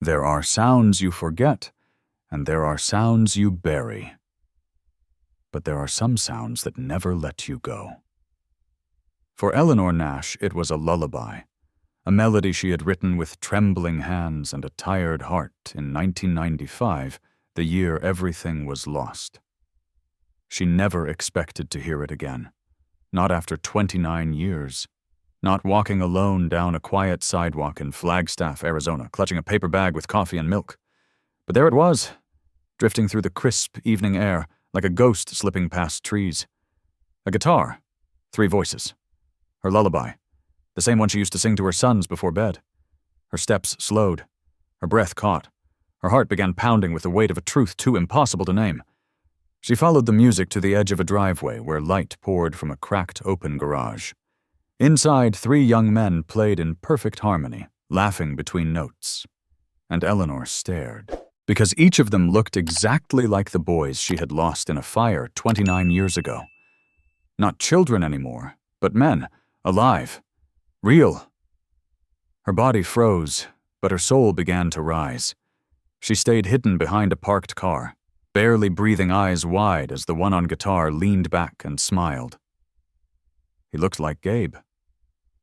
There are sounds you forget, and there are sounds you bury. But there are some sounds that never let you go. For Eleanor Nash, it was a lullaby, a melody she had written with trembling hands and a tired heart in 1995, the year everything was lost. She never expected to hear it again, not after 29 years, not walking alone down a quiet sidewalk in Flagstaff, Arizona, clutching a paper bag with coffee and milk. But there it was, drifting through the crisp evening air like a ghost slipping past trees. A guitar, 3 voices. Her lullaby, the same one she used to sing to her sons before bed. Her steps slowed, her breath caught. Her heart began pounding with the weight of a truth too impossible to name. She followed the music to the edge of a driveway where light poured from a cracked open garage. Inside, 3 young men played in perfect harmony, laughing between notes. And Eleanor stared, because each of them looked exactly like the boys she had lost in a fire 29 years ago. Not children anymore, but men, alive, real. Her body froze, but her soul began to rise. She stayed hidden behind a parked car, barely breathing, eyes wide as the one on guitar leaned back and smiled. He looked like Gabe.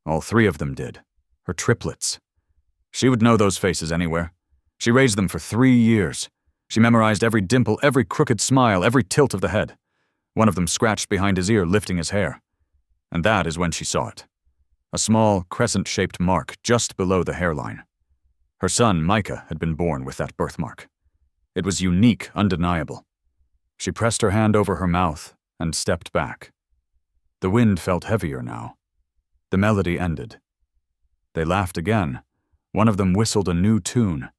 All 3 of them did. Her triplets. She would know those faces anywhere. She raised them for 3 years. She memorized every dimple, every crooked smile, every tilt of the head. One of them scratched behind his ear, lifting his hair. And that is when she saw it. A small, crescent-shaped mark just below the hairline. Her son, Micah, had been born with that birthmark. It was unique, undeniable. She pressed her hand over her mouth and stepped back. The wind felt heavier now. The melody ended. They laughed again. One of them whistled a new tune,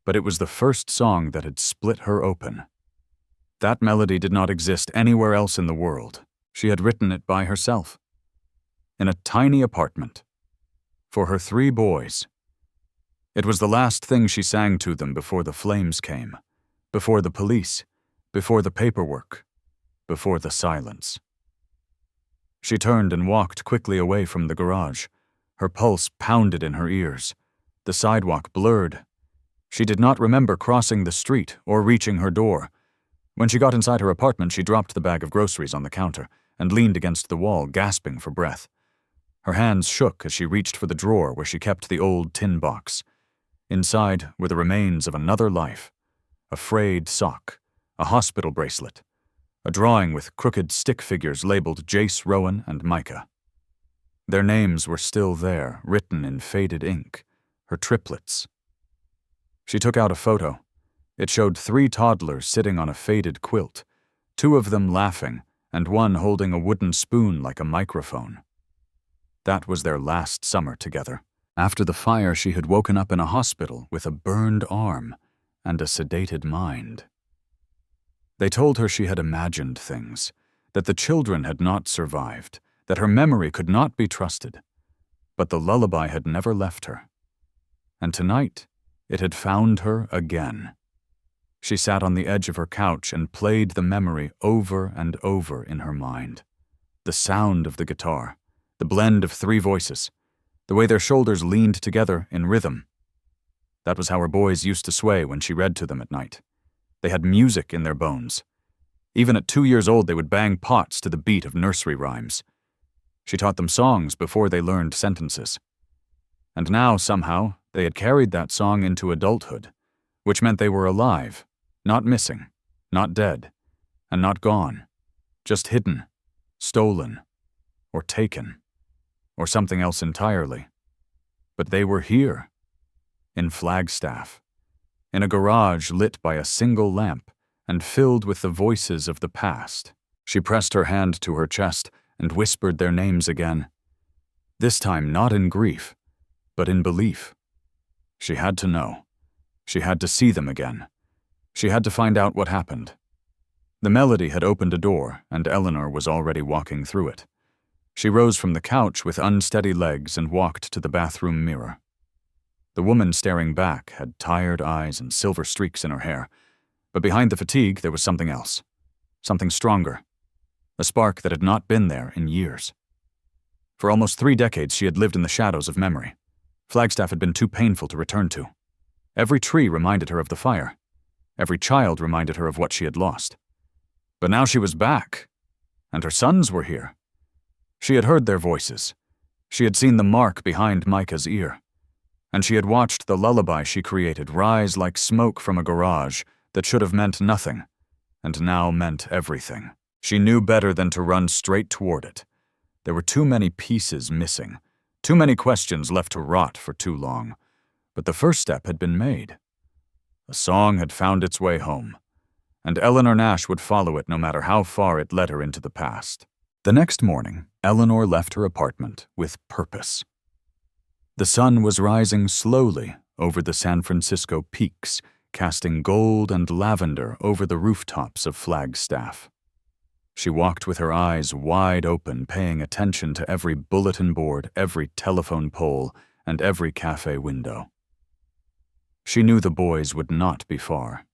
but it was the first song that had split her open. That melody did not exist anywhere else in the world. She had written it by herself. In a tiny apartment. For her 3 boys. It was the last thing she sang to them before the flames came, before the police, before the paperwork, before the silence. She turned and walked quickly away from the garage. Her pulse pounded in her ears. The sidewalk blurred. She did not remember crossing the street or reaching her door. When she got inside her apartment, she dropped the bag of groceries on the counter and leaned against the wall, gasping for breath. Her hands shook as she reached for the drawer where she kept the old tin box. Inside were the remains of another life. A frayed sock, a hospital bracelet, a drawing with crooked stick figures labeled Jace, Rowan, and Micah. Their names were still there, written in faded ink, her triplets. She took out a photo. It showed 3 toddlers sitting on a faded quilt, 2 of them laughing, and one holding a wooden spoon like a microphone. That was their last summer together. After the fire, she had woken up in a hospital with a burned arm and a sedated mind. They told her she had imagined things, that the children had not survived, that her memory could not be trusted. But the lullaby had never left her. And tonight, it had found her again. She sat on the edge of her couch and played the memory over and over in her mind. The sound of the guitar, the blend of 3 voices, the way their shoulders leaned together in rhythm. That was how her boys used to sway when she read to them at night. They had music in their bones. Even at 2 years old, they would bang pots to the beat of nursery rhymes. She taught them songs before they learned sentences. And now, somehow, they had carried that song into adulthood, which meant they were alive, not missing, not dead, and not gone, just hidden, stolen, or taken, or something else entirely. But they were here, in Flagstaff, in a garage lit by a single lamp and filled with the voices of the past. She pressed her hand to her chest and whispered their names again, this time not in grief, but in belief. She had to know. She had to see them again. She had to find out what happened. The melody had opened a door, and Eleanor was already walking through it. She rose from the couch with unsteady legs and walked to the bathroom mirror. The woman staring back had tired eyes and silver streaks in her hair, but behind the fatigue there was something else, something stronger, a spark that had not been there in years. For almost 3 decades she had lived in the shadows of memory. Flagstaff had been too painful to return to. Every tree reminded her of the fire. Every child reminded her of what she had lost. But now she was back, and her sons were here. She had heard their voices. She had seen the mark behind Micah's ear. And she had watched the lullaby she created rise like smoke from a garage that should have meant nothing, and now meant everything. She knew better than to run straight toward it. There were too many pieces missing, too many questions left to rot for too long. But the first step had been made. A song had found its way home, and Eleanor Nash would follow it no matter how far it led her into the past. The next morning, Eleanor left her apartment with purpose. The sun was rising slowly over the San Francisco peaks, casting gold and lavender over the rooftops of Flagstaff. She walked with her eyes wide open, paying attention to every bulletin board, every telephone pole, and every cafe window. She knew the boys would not be far.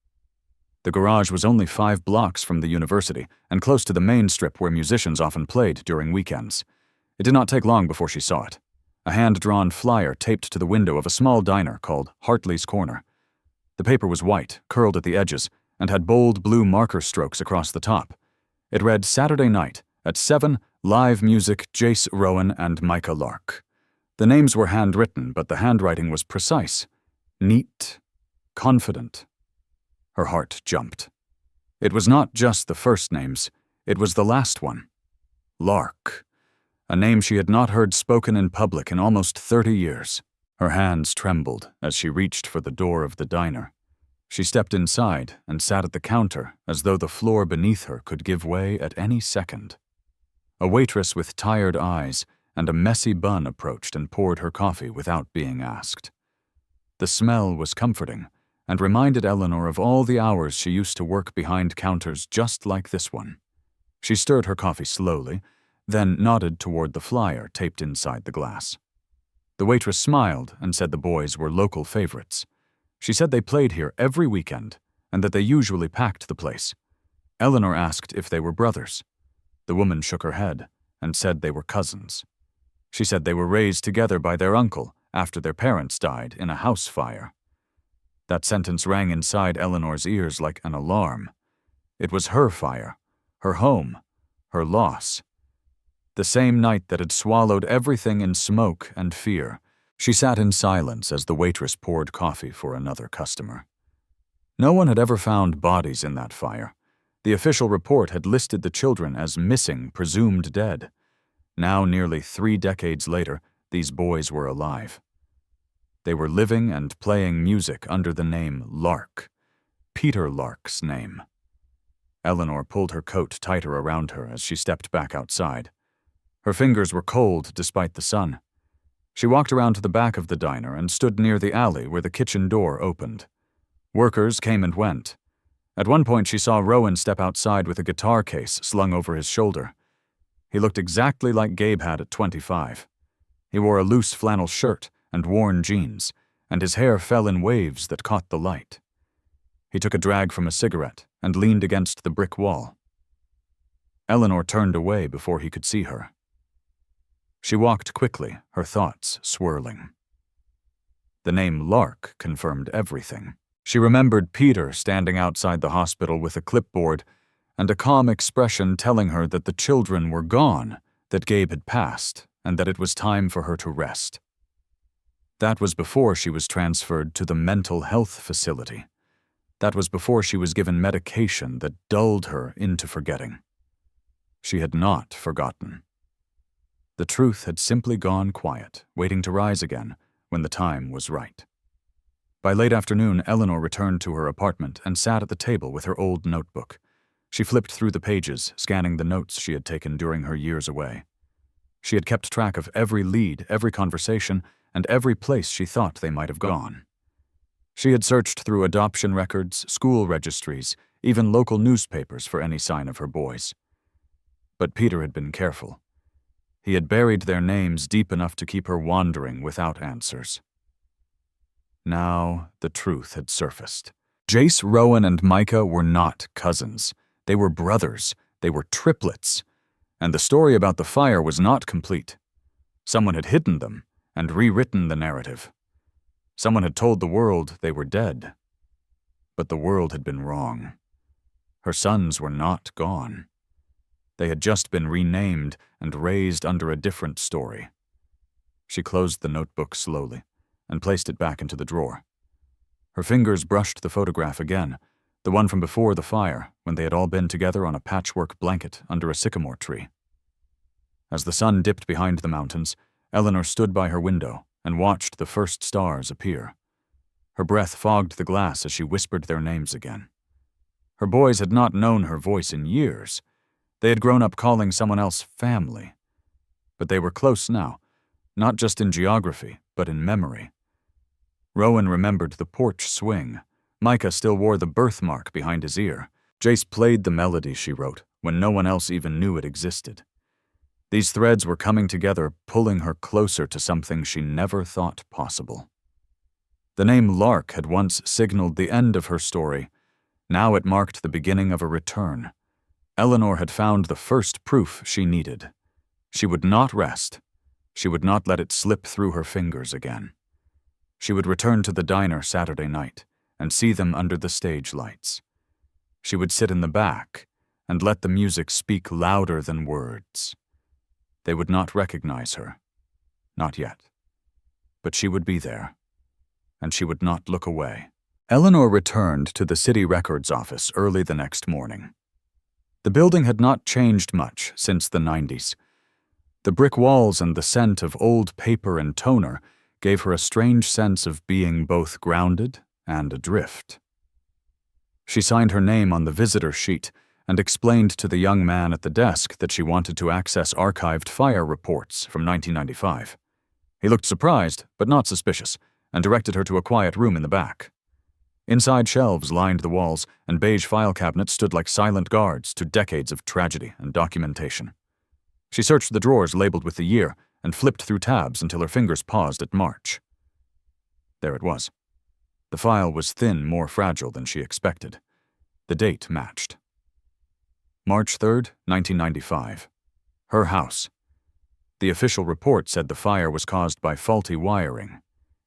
The garage was only 5 blocks from the university and close to the main strip where musicians often played during weekends. It did not take long before she saw it. A hand-drawn flyer taped to the window of a small diner called Hartley's Corner. The paper was white, curled at the edges, and had bold blue marker strokes across the top. It read Saturday night at 7, live music, Jace Rowan and Micah Lark. The names were handwritten, but the handwriting was precise, neat, confident. Her heart jumped. It was not just the first names, it was the last one. Lark, a name she had not heard spoken in public in almost 30 years. Her hands trembled as she reached for the door of the diner. She stepped inside and sat at the counter as though the floor beneath her could give way at any second. A waitress with tired eyes and a messy bun approached and poured her coffee without being asked. The smell was comforting and reminded Eleanor of all the hours she used to work behind counters just like this one. She stirred her coffee slowly, then nodded toward the flyer taped inside the glass. The waitress smiled and said the boys were local favorites. She said they played here every weekend and that they usually packed the place. Eleanor asked if they were brothers. The woman shook her head and said they were cousins. She said they were raised together by their uncle after their parents died in a house fire. That sentence rang inside Eleanor's ears like an alarm. It was her fire, her home, her loss. The same night that had swallowed everything in smoke and fear. She sat in silence as the waitress poured coffee for another customer. No one had ever found bodies in that fire. The official report had listed the children as missing, presumed dead. Now, nearly 3 decades later, these boys were alive. They were living and playing music under the name Lark, Peter Lark's name. Eleanor pulled her coat tighter around her as she stepped back outside. Her fingers were cold despite the sun. She walked around to the back of the diner and stood near the alley where the kitchen door opened. Workers came and went. At one point she saw Rowan step outside with a guitar case slung over his shoulder. He looked exactly like Gabe had at 25. He wore a loose flannel shirt and worn jeans, and his hair fell in waves that caught the light. He took a drag from a cigarette and leaned against the brick wall. Eleanor turned away before he could see her. She walked quickly, her thoughts swirling. The name Lark confirmed everything. She remembered Peter standing outside the hospital with a clipboard and a calm expression telling her that the children were gone, that Gabe had passed, and that it was time for her to rest. That was before she was transferred to the mental health facility. That was before she was given medication that dulled her into forgetting. She had not forgotten. The truth had simply gone quiet, waiting to rise again when the time was right. By late afternoon, Eleanor returned to her apartment and sat at the table with her old notebook. She flipped through the pages, scanning the notes she had taken during her years away. She had kept track of every lead, every conversation, and every place she thought they might have gone. She had searched through adoption records, school registries, even local newspapers for any sign of her boys. But Peter had been careful. He had buried their names deep enough to keep her wandering without answers. Now the truth had surfaced. Jace, Rowan, and Micah were not cousins. They were brothers. They were triplets. And the story about the fire was not complete. Someone had hidden them and rewritten the narrative. Someone had told the world they were dead. But the world had been wrong. Her sons were not gone. They had just been renamed and raised under a different story. She closed the notebook slowly and placed it back into the drawer. Her fingers brushed the photograph again, the one from before the fire, when they had all been together on a patchwork blanket under a sycamore tree. As the sun dipped behind the mountains, Eleanor stood by her window and watched the first stars appear. Her breath fogged the glass as she whispered their names again. Her boys had not known her voice in years. They had grown up calling someone else family. But they were close now, not just in geography, but in memory. Rowan remembered the porch swing. Micah still wore the birthmark behind his ear. Jace played the melody she wrote when no one else even knew it existed. These threads were coming together, pulling her closer to something she never thought possible. The name Lark had once signaled the end of her story. Now it marked the beginning of a return. Eleanor had found the first proof she needed. She would not rest. She would not let it slip through her fingers again. She would return to the diner Saturday night and see them under the stage lights. She would sit in the back and let the music speak louder than words. They would not recognize her. Not yet. But she would be there, and she would not look away. Eleanor returned to the city records office early the next morning. The building had not changed much since the 90s. The brick walls and the scent of old paper and toner gave her a strange sense of being both grounded and adrift. She signed her name on the visitor sheet and explained to the young man at the desk that she wanted to access archived fire reports from 1995. He looked surprised, but not suspicious, and directed her to a quiet room in the back. Inside, shelves lined the walls, and beige file cabinets stood like silent guards to decades of tragedy and documentation. She searched the drawers labeled with the year and flipped through tabs until her fingers paused at March. There it was. The file was thin, more fragile than she expected. The date matched. March 3rd, 1995. Her house. The official report said the fire was caused by faulty wiring.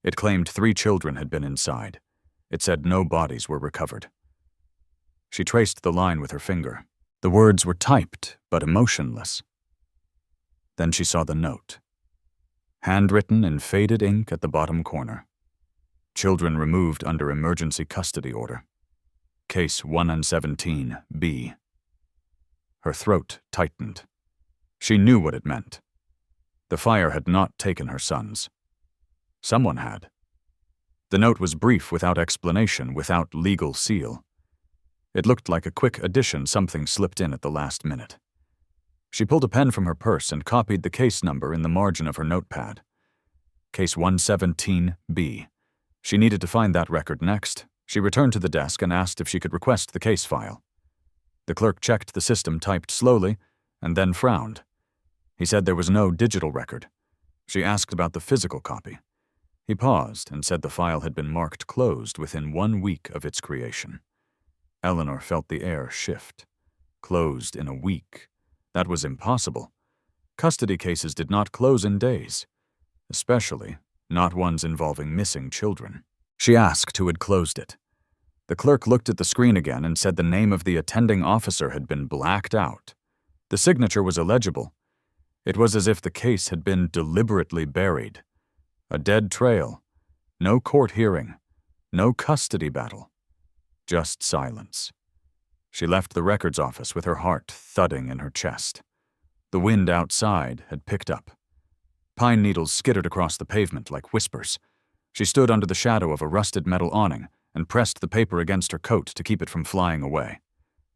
It claimed 3 children had been inside. It said no bodies were recovered. She traced the line with her finger. The words were typed, but emotionless. Then she saw the note. Handwritten in faded ink at the bottom corner. Children removed under emergency custody order. Case 117B. Her throat tightened. She knew what it meant. The fire had not taken her sons. Someone had. The note was brief, without explanation, without legal seal. It looked like a quick addition something slipped in at the last minute. She pulled a pen from her purse and copied the case number in the margin of her notepad. Case 117B. She needed to find that record next. She returned to the desk and asked if she could request the case file. The clerk checked the system, typed slowly, and then frowned. He said there was no digital record. She asked about the physical copy. He paused and said the file had been marked closed within 1 week of its creation. Eleanor felt the air shift. Closed in a week. That was impossible. Custody cases did not close in days, especially not ones involving missing children. She asked who had closed it. The clerk looked at the screen again and said the name of the attending officer had been blacked out. The signature was illegible. It was as if the case had been deliberately buried. A dead trail. No court hearing. No custody battle. Just silence. She left the records office with her heart thudding in her chest. The wind outside had picked up. Pine needles skittered across the pavement like whispers. She stood under the shadow of a rusted metal awning and pressed the paper against her coat to keep it from flying away.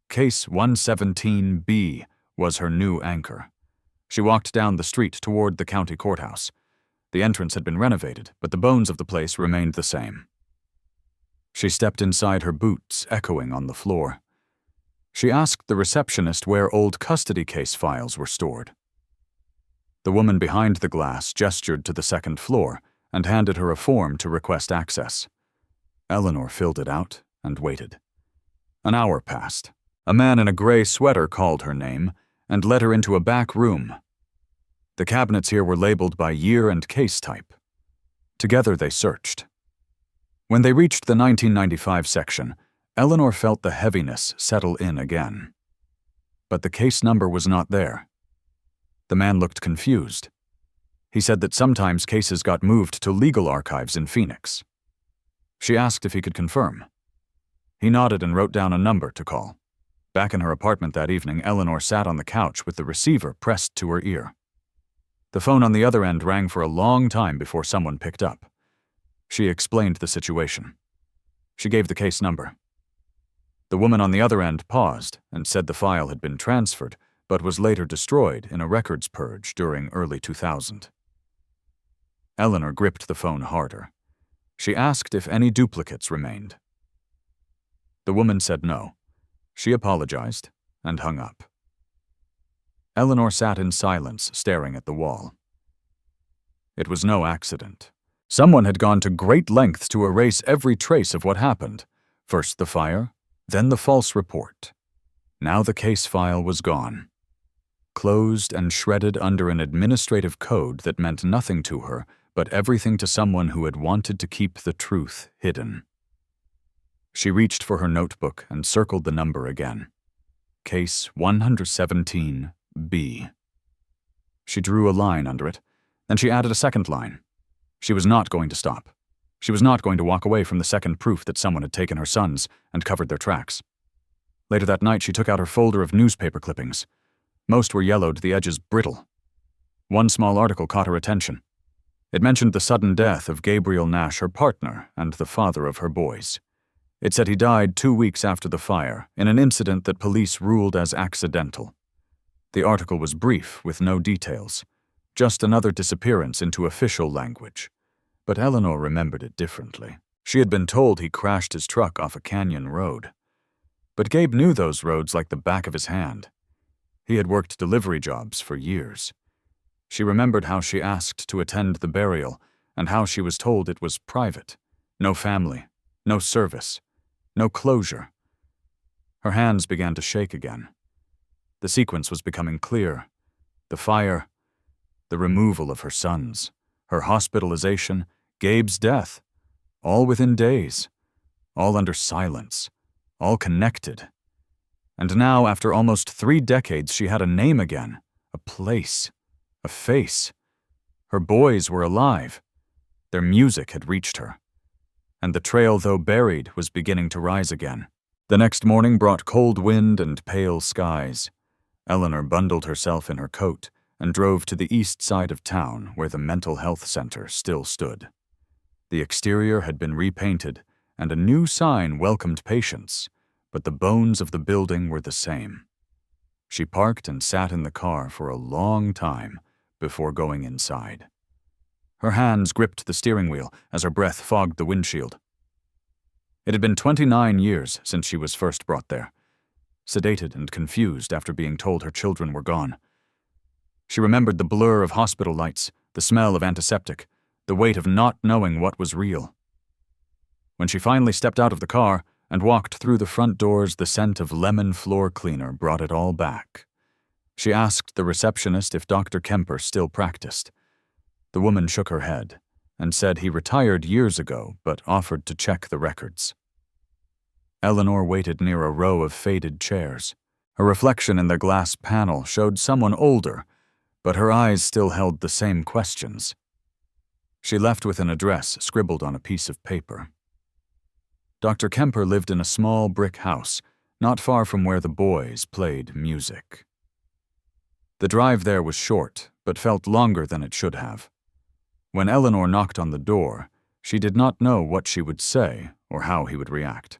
Case 117B was her new anchor. She walked down the street toward the county courthouse. The entrance had been renovated, but the bones of the place remained the same. She stepped inside, her boots echoing on the floor. She asked the receptionist where old custody case files were stored. The woman behind the glass gestured to the second floor and handed her a form to request access. Eleanor filled it out and waited. An hour passed. A man in a gray sweater called her name and led her into a back room. The cabinets here were labeled by year and case type. Together they searched. When they reached the 1995 section, Eleanor felt the heaviness settle in again. But the case number was not there. The man looked confused. He said that sometimes cases got moved to legal archives in Phoenix. She asked if he could confirm. He nodded and wrote down a number to call. Back in her apartment that evening, Eleanor sat on the couch with the receiver pressed to her ear. The phone on the other end rang for a long time before someone picked up. She explained the situation. She gave the case number. The woman on the other end paused and said the file had been transferred, but was later destroyed in a records purge during early 2000. Eleanor gripped the phone harder. She asked if any duplicates remained. The woman said no. She apologized and hung up. Eleanor sat in silence, staring at the wall. It was no accident. Someone had gone to great lengths to erase every trace of what happened. First the fire, then the false report. Now the case file was gone. Closed and shredded under an administrative code that meant nothing to her, but everything to someone who had wanted to keep the truth hidden. She reached for her notebook and circled the number again. Case 117B. She drew a line under it, then she added a second line. She was not going to stop. She was not going to walk away from the second proof that someone had taken her sons and covered their tracks. Later that night, she took out her folder of newspaper clippings. Most were yellowed, the edges brittle. One small article caught her attention. It mentioned the sudden death of Gabriel Nash, her partner, and the father of her boys. It said he died 2 weeks after the fire, in an incident that police ruled as accidental. The article was brief, with no details. Just another disappearance into official language. But Eleanor remembered it differently. She had been told he crashed his truck off a canyon road. But Gabe knew those roads like the back of his hand. He had worked delivery jobs for years. She remembered how she asked to attend the burial, and how she was told it was private. No family, no service, no closure. Her hands began to shake again. The sequence was becoming clear. The fire, the removal of her sons, her hospitalization, Gabe's death, all within days, all under silence, all connected. And now, after almost 3 decades, she had a name again, a place, a face. Her boys were alive. Their music had reached her. And the trail, though buried, was beginning to rise again. The next morning brought cold wind and pale skies. Eleanor bundled herself in her coat and drove to the east side of town where the mental health center still stood. The exterior had been repainted, and a new sign welcomed patients, but the bones of the building were the same. She parked and sat in the car for a long time before going inside. Her hands gripped the steering wheel as her breath fogged the windshield. It had been 29 years since she was first brought there, sedated and confused after being told her children were gone. She remembered the blur of hospital lights, the smell of antiseptic, the weight of not knowing what was real. When she finally stepped out of the car and walked through the front doors, the scent of lemon floor cleaner brought it all back. She asked the receptionist if Dr. Kemper still practiced. The woman shook her head and said he retired years ago, but offered to check the records. Eleanor waited near a row of faded chairs. Her reflection in the glass panel showed someone older, but her eyes still held the same questions. She left with an address scribbled on a piece of paper. Dr. Kemper lived in a small brick house, not far from where the boys played music. The drive there was short, but felt longer than it should have. When Eleanor knocked on the door, she did not know what she would say or how he would react.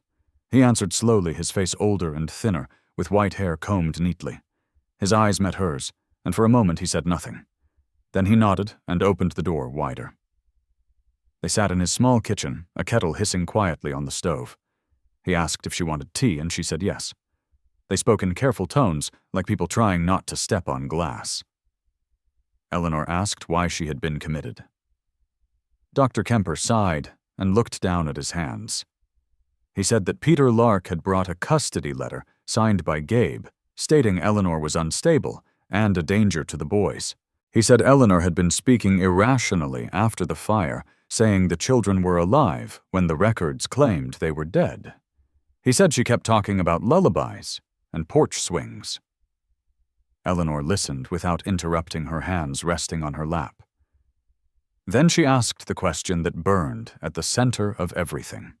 He answered slowly, his face older and thinner, with white hair combed neatly. His eyes met hers, and for a moment he said nothing. Then he nodded and opened the door wider. They sat in his small kitchen, a kettle hissing quietly on the stove. He asked if she wanted tea, and she said yes. They spoke in careful tones, like people trying not to step on glass. Eleanor asked why she had been committed. Dr. Kemper sighed and looked down at his hands. He said that Peter Lark had brought a custody letter signed by Gabe, stating Eleanor was unstable and a danger to the boys. He said Eleanor had been speaking irrationally after the fire saying the children were alive when the records claimed they were dead. He said she kept talking about lullabies and porch swings. Eleanor listened without interrupting, her hands resting on her lap. Then she asked the question that burned at the center of everything.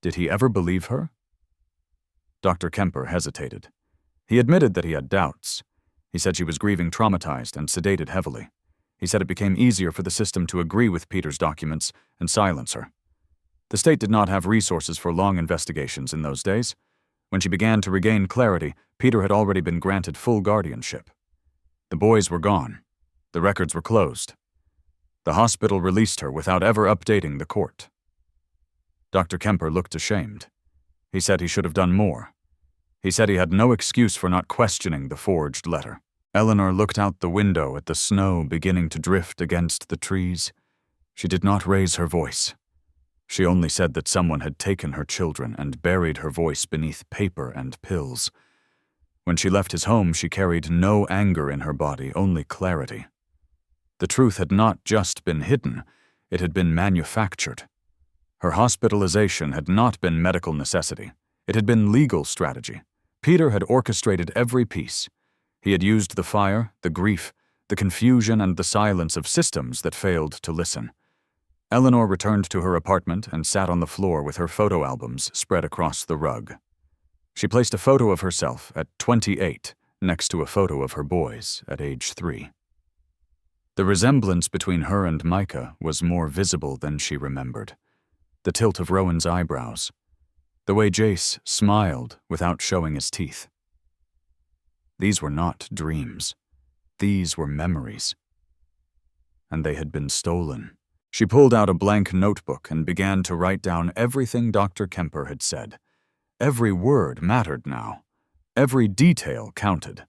Did he ever believe her? Dr. Kemper hesitated. He admitted that he had doubts. He said she was grieving, traumatized, and sedated heavily. He said it became easier for the system to agree with Peter's documents and silence her. The state did not have resources for long investigations in those days. When she began to regain clarity, Peter had already been granted full guardianship. The boys were gone. The records were closed. The hospital released her without ever updating the court. Dr. Kemper looked ashamed. He said he should have done more. He said he had no excuse for not questioning the forged letter. Eleanor looked out the window at the snow beginning to drift against the trees. She did not raise her voice. She only said that someone had taken her children and buried her voice beneath paper and pills. When she left his home, she carried no anger in her body, only clarity. The truth had not just been hidden, it had been manufactured. Her hospitalization had not been medical necessity. It had been legal strategy. Peter had orchestrated every piece. He had used the fire, the grief, the confusion, and the silence of systems that failed to listen. Eleanor returned to her apartment and sat on the floor with her photo albums spread across the rug. She placed a photo of herself at 28 next to a photo of her boys at age 3. The resemblance between her and Micah was more visible than she remembered. The tilt of Rowan's eyebrows. The way Jace smiled without showing his teeth. These were not dreams. These were memories. And they had been stolen. She pulled out a blank notebook and began to write down everything Dr. Kemper had said. Every word mattered now. Every detail counted.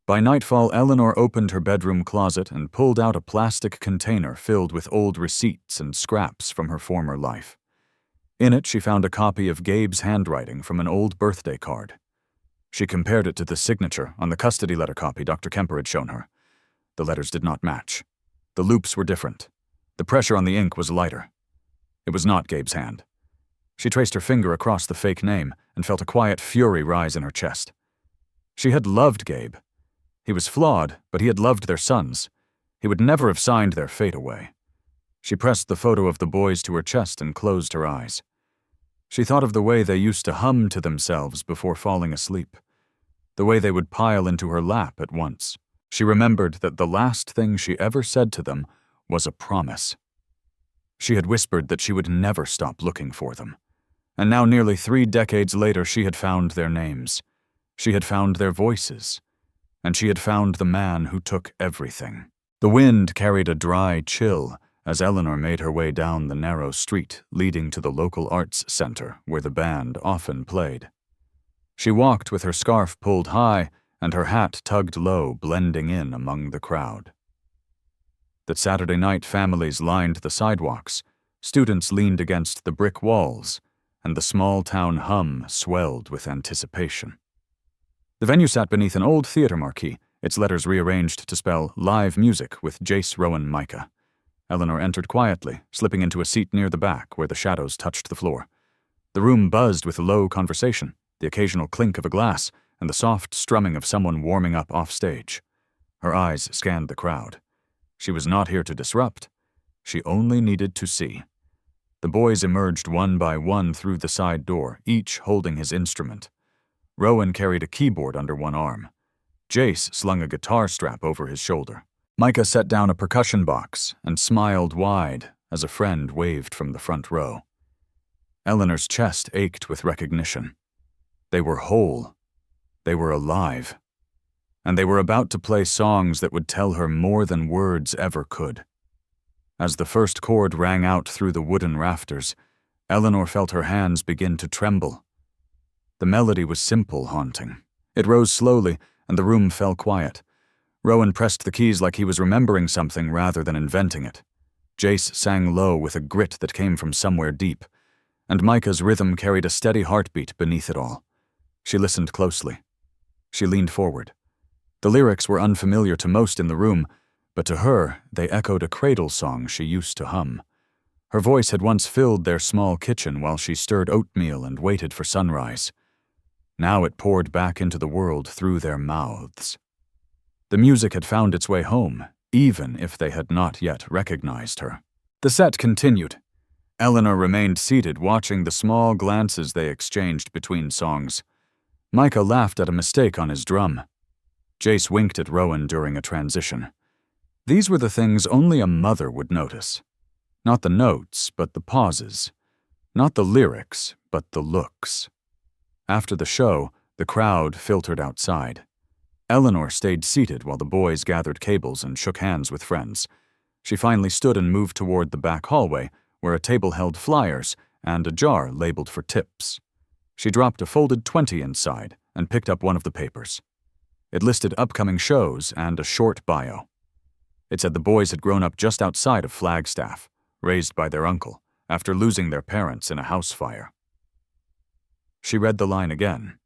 By nightfall, Eleanor opened her bedroom closet and pulled out a plastic container filled with old receipts and scraps from her former life. In it, she found a copy of Gabe's handwriting from an old birthday card. She compared it to the signature on the custody letter copy Dr. Kemper had shown her. The letters did not match. The loops were different. The pressure on the ink was lighter. It was not Gabe's hand. She traced her finger across the fake name and felt a quiet fury rise in her chest. She had loved Gabe. He was flawed, but he had loved their sons. He would never have signed their fate away. She pressed the photo of the boys to her chest and closed her eyes. She thought of the way they used to hum to themselves before falling asleep, the way they would pile into her lap at once. She remembered that the last thing she ever said to them was a promise. She had whispered that she would never stop looking for them. And now, nearly 3 decades later, she had found their names. She had found their voices. And she had found the man who took everything. The wind carried a dry chill as Eleanor made her way down the narrow street leading to the local arts center where the band often played. She walked with her scarf pulled high and her hat tugged low, blending in among the crowd. That Saturday night, families lined the sidewalks, students leaned against the brick walls, and the small-town hum swelled with anticipation. The venue sat beneath an old theater marquee, its letters rearranged to spell live music with Jace, Rowan, Micah. Eleanor entered quietly, slipping into a seat near the back where the shadows touched the floor. The room buzzed with low conversation, the occasional clink of a glass, and the soft strumming of someone warming up off stage. Her eyes scanned the crowd. She was not here to disrupt. She only needed to see. The boys emerged one by one through the side door, each holding his instrument. Rowan carried a keyboard under one arm. Jace slung a guitar strap over his shoulder. Micah set down a percussion box and smiled wide as a friend waved from the front row. Eleanor's chest ached with recognition. They were whole. They were alive. And they were about to play songs that would tell her more than words ever could. As the first chord rang out through the wooden rafters, Eleanor felt her hands begin to tremble. The melody was simple, haunting. It rose slowly, and the room fell quiet. Rowan pressed the keys like he was remembering something rather than inventing it. Jace sang low with a grit that came from somewhere deep, and Micah's rhythm carried a steady heartbeat beneath it all. She listened closely. She leaned forward. The lyrics were unfamiliar to most in the room, but to her they echoed a cradle song she used to hum. Her voice had once filled their small kitchen while she stirred oatmeal and waited for sunrise. Now it poured back into the world through their mouths. The music had found its way home, even if they had not yet recognized her. The set continued. Eleanor remained seated, watching the small glances they exchanged between songs. Micah laughed at a mistake on his drum. Jace winked at Rowan during a transition. These were the things only a mother would notice. Not the notes, but the pauses. Not the lyrics, but the looks. After the show, the crowd filtered outside. Eleanor stayed seated while the boys gathered cables and shook hands with friends. She finally stood and moved toward the back hallway, where a table held flyers and a jar labeled for tips. She dropped a folded 20 inside and picked up one of the papers. It listed upcoming shows and a short bio. It said the boys had grown up just outside of Flagstaff, raised by their uncle, after losing their parents in a house fire. She read the line again.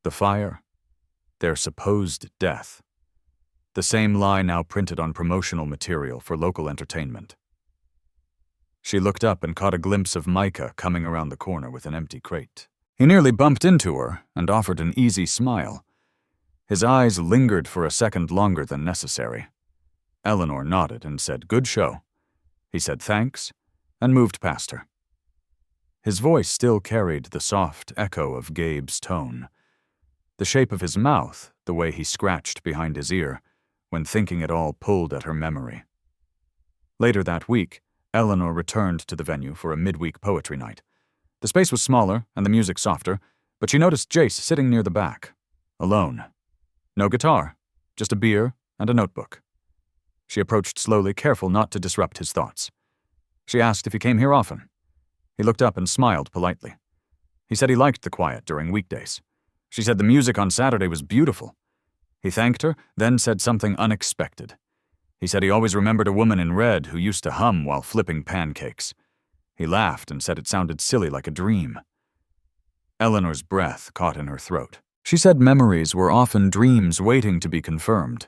The fire, their supposed death. The same lie now printed on promotional material for local entertainment. She looked up and caught a glimpse of Micah coming around the corner with an empty crate. He nearly bumped into her and offered an easy smile. His eyes lingered for a second longer than necessary. Eleanor nodded and said, "Good show." He said thanks and moved past her. His voice still carried the soft echo of Gabe's tone. The shape of his mouth, the way he scratched behind his ear, when thinking it all pulled at her memory. Later that week, Eleanor returned to the venue for a midweek poetry night. The space was smaller and the music softer, but she noticed Jace sitting near the back, alone. No guitar, just a beer and a notebook. She approached slowly, careful not to disrupt his thoughts. She asked if he came here often. He looked up and smiled politely. He said he liked the quiet during weekdays. She said the music on Saturday was beautiful. He thanked her, then said something unexpected. He said he always remembered a woman in red who used to hum while flipping pancakes. He laughed and said it sounded silly, like a dream. Eleanor's breath caught in her throat. She said memories were often dreams waiting to be confirmed.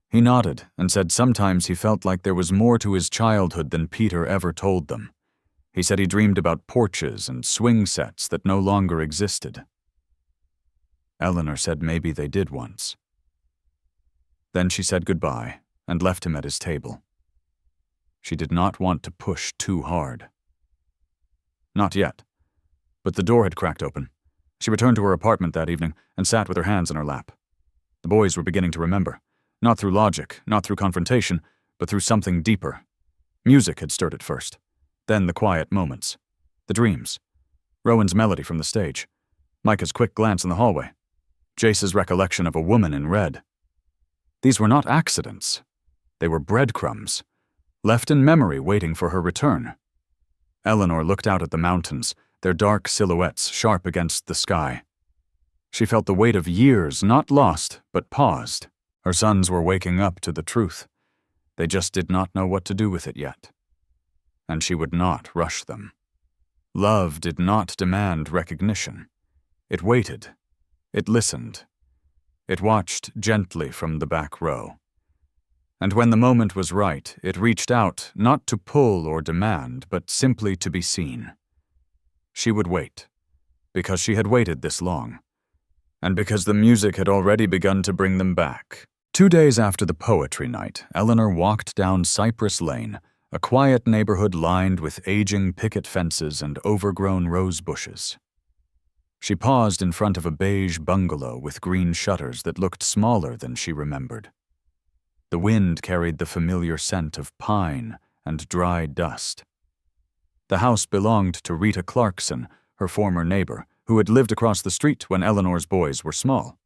He nodded and said sometimes he felt like there was more to his childhood than Peter ever told them. He said he dreamed about porches and swing sets that no longer existed. Eleanor said maybe they did once. Then she said goodbye and left him at his table. She did not want to push too hard. Not yet. But the door had cracked open. She returned to her apartment that evening and sat with her hands in her lap. The boys were beginning to remember, not through logic, not through confrontation, but through something deeper. Music had stirred it first, then the quiet moments, the dreams, Rowan's melody from the stage, Micah's quick glance in the hallway, Jace's recollection of a woman in red. These were not accidents. They were breadcrumbs, left in memory waiting for her return. Eleanor looked out at the mountains, their dark silhouettes sharp against the sky. She felt the weight of years not lost, but paused. Her sons were waking up to the truth. They just did not know what to do with it yet. And she would not rush them. Love did not demand recognition. It waited. It listened. It watched gently from the back row. And when the moment was right, it reached out, not to pull or demand, but simply to be seen. She would wait, because she had waited this long, and because the music had already begun to bring them back. 2 days after the poetry night, Eleanor walked down Cypress Lane, a quiet neighborhood lined with aging picket fences and overgrown rose bushes. She paused in front of a beige bungalow with green shutters that looked smaller than she remembered. The wind carried the familiar scent of pine and dry dust. The house belonged to Rita Clarkson, her former neighbor, who had lived across the street when Eleanor's boys were small.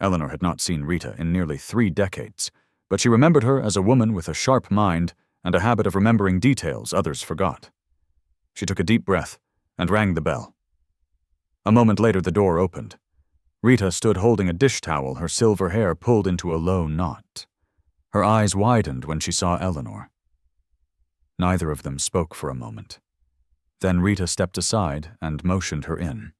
Eleanor had not seen Rita in nearly 3 decades, but she remembered her as a woman with a sharp mind and a habit of remembering details others forgot. She took a deep breath and rang the bell. A moment later, the door opened. Rita stood holding a dish towel, her silver hair pulled into a low knot. Her eyes widened when she saw Eleanor. Neither of them spoke for a moment. Then Rita stepped aside and motioned her in.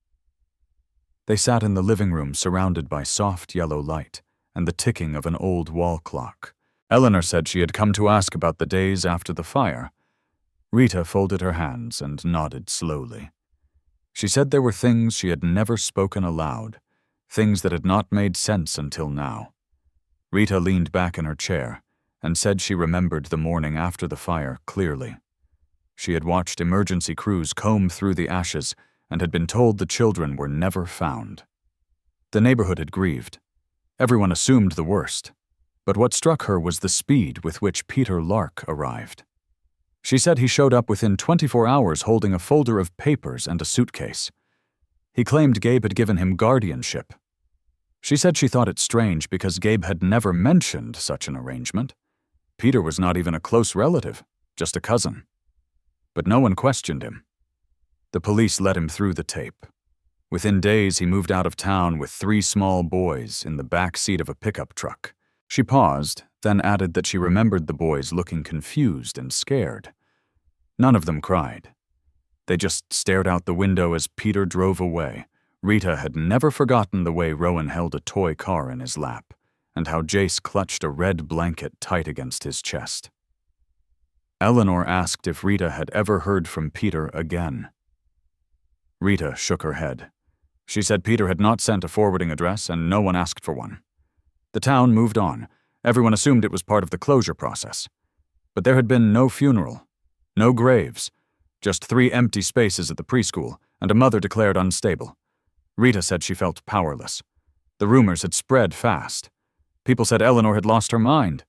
They sat in the living room surrounded by soft yellow light and the ticking of an old wall clock. Eleanor said she had come to ask about the days after the fire. Rita folded her hands and nodded slowly. She said there were things she had never spoken aloud, things that had not made sense until now. Rita leaned back in her chair and said she remembered the morning after the fire clearly. She had watched emergency crews comb through the ashes and had been told the children were never found. The neighborhood had grieved. Everyone assumed the worst. But what struck her was the speed with which Peter Lark arrived. She said he showed up within 24 hours holding a folder of papers and a suitcase. He claimed Gabe had given him guardianship. She said she thought it strange because Gabe had never mentioned such an arrangement. Peter was not even a close relative, just a cousin. But no one questioned him. The police let him through the tape. Within days, he moved out of town with 3 small boys in the back seat of a pickup truck. She paused, then added that she remembered the boys looking confused and scared. None of them cried. They just stared out the window as Peter drove away. Rita had never forgotten the way Rowan held a toy car in his lap, and how Jace clutched a red blanket tight against his chest. Eleanor asked if Rita had ever heard from Peter again. Rita shook her head. She said Peter had not sent a forwarding address and no one asked for one. The town moved on. Everyone assumed it was part of the closure process. But there had been no funeral, no graves, just 3 empty spaces at the preschool and a mother declared unstable. Rita said she felt powerless. The rumors had spread fast. People said Eleanor had lost her mind.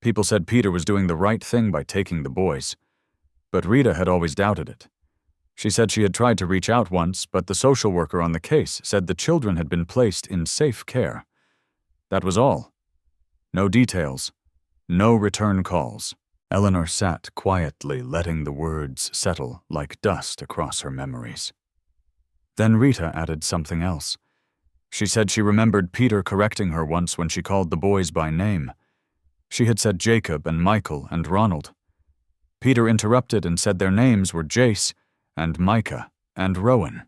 People said Peter was doing the right thing by taking the boys. But Rita had always doubted it. She said she had tried to reach out once, but the social worker on the case said the children had been placed in safe care. That was all. No details. No return calls. Eleanor sat quietly, letting the words settle like dust across her memories. Then Rita added something else. She said she remembered Peter correcting her once when she called the boys by name. She had said Jacob and Michael and Ronald. Peter interrupted and said their names were Jace and Micah and Rowan.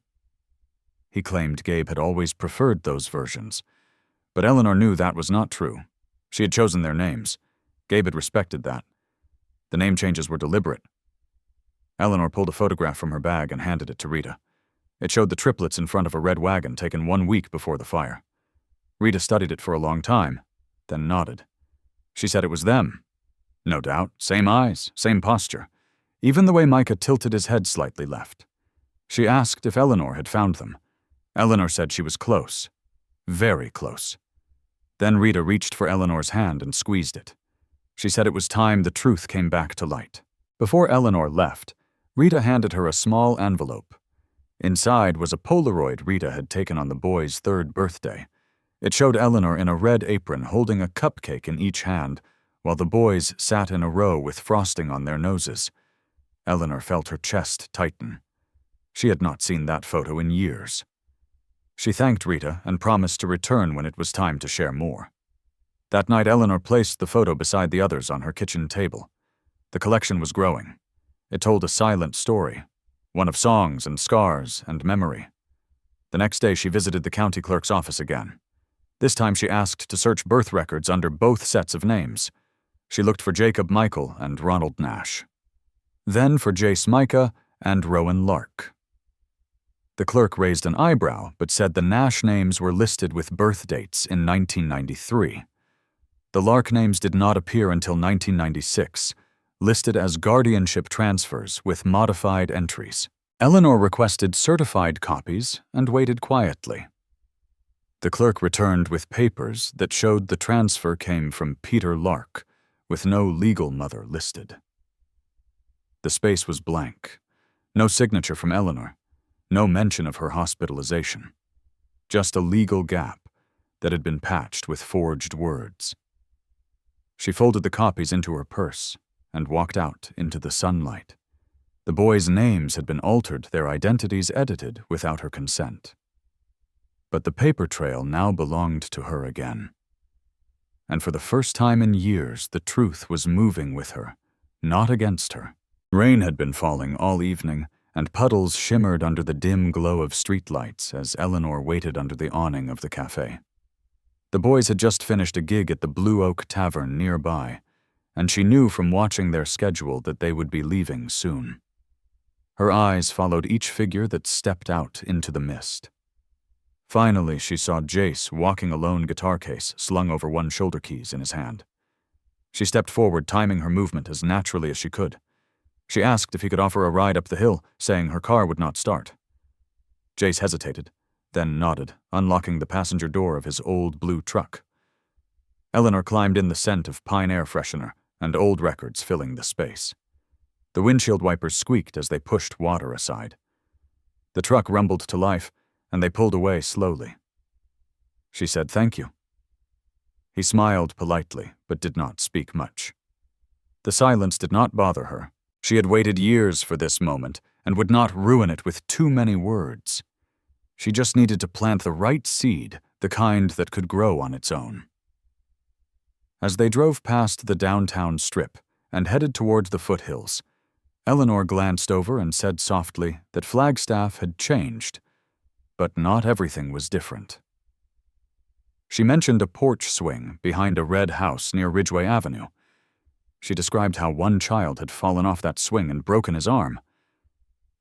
He claimed Gabe had always preferred those versions. But Eleanor knew that was not true. She had chosen their names. Gabe had respected that. The name changes were deliberate. Eleanor pulled a photograph from her bag and handed it to Rita. It showed the triplets in front of a red wagon taken 1 week before the fire. Rita studied it for a long time, then nodded. She said it was them. No doubt, same eyes, same posture. Even the way Micah tilted his head slightly left. She asked if Eleanor had found them. Eleanor said she was close. Very close. Then Rita reached for Eleanor's hand and squeezed it. She said it was time the truth came back to light. Before Eleanor left, Rita handed her a small envelope. Inside was a Polaroid Rita had taken on the boy's 3rd birthday. It showed Eleanor in a red apron holding a cupcake in each hand, while the boys sat in a row with frosting on their noses. Eleanor felt her chest tighten. She had not seen that photo in years. She thanked Rita and promised to return when it was time to share more. That night, Eleanor placed the photo beside the others on her kitchen table. The collection was growing. It told a silent story, one of songs and scars and memory. The next day, she visited the county clerk's office again. This time, she asked to search birth records under both sets of names. She looked for Jacob Michael and Ronald Nash. Then for Jace Micah and Rowan Lark. The clerk raised an eyebrow, but said the Nash names were listed with birth dates in 1993. The Lark names did not appear until 1996, listed as guardianship transfers with modified entries. Eleanor requested certified copies and waited quietly. The clerk returned with papers that showed the transfer came from Peter Lark, with no legal mother listed. The space was blank. No signature from Eleanor. No mention of her hospitalization. Just a legal gap that had been patched with forged words. She folded the copies into her purse and walked out into the sunlight. The boys' names had been altered, their identities edited without her consent. But the paper trail now belonged to her again. And for the first time in years, the truth was moving with her, not against her. Rain had been falling all evening, and puddles shimmered under the dim glow of streetlights as Eleanor waited under the awning of the cafe. The boys had just finished a gig at the Blue Oak Tavern nearby, and she knew from watching their schedule that they would be leaving soon. Her eyes followed each figure that stepped out into the mist. Finally, she saw Jace walking a lone guitar case slung over one shoulder keys in his hand. She stepped forward, timing her movement as naturally as she could. She asked if he could offer a ride up the hill, saying her car would not start. Jace hesitated, then nodded, unlocking the passenger door of his old blue truck. Eleanor climbed in, the scent of pine air freshener and old records filling the space. The windshield wipers squeaked as they pushed water aside. The truck rumbled to life, and they pulled away slowly. She said thank you. He smiled politely, but did not speak much. The silence did not bother her. She had waited years for this moment and would not ruin it with too many words. She just needed to plant the right seed, the kind that could grow on its own. As they drove past the downtown strip and headed toward the foothills, Eleanor glanced over and said softly that Flagstaff had changed, but not everything was different. She mentioned a porch swing behind a red house near Ridgeway Avenue. She described how one child had fallen off that swing and broken his arm.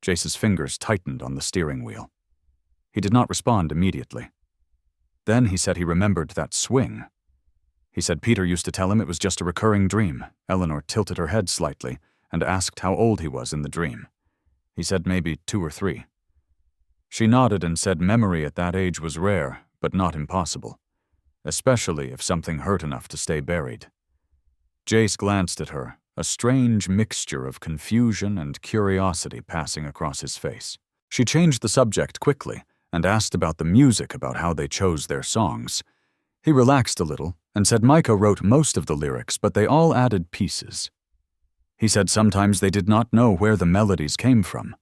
Jace's fingers tightened on the steering wheel. He did not respond immediately. Then he said he remembered that swing. He said Peter used to tell him it was just a recurring dream. Eleanor tilted her head slightly and asked how old he was in the dream. He said maybe 2 or 3. She nodded and said memory at that age was rare, but not impossible, especially if something hurt enough to stay buried. Jace glanced at her, a strange mixture of confusion and curiosity passing across his face. She changed the subject quickly and asked about the music, about how they chose their songs. He relaxed a little and said Micah wrote most of the lyrics, but they all added pieces. He said sometimes they did not know where the melodies came from.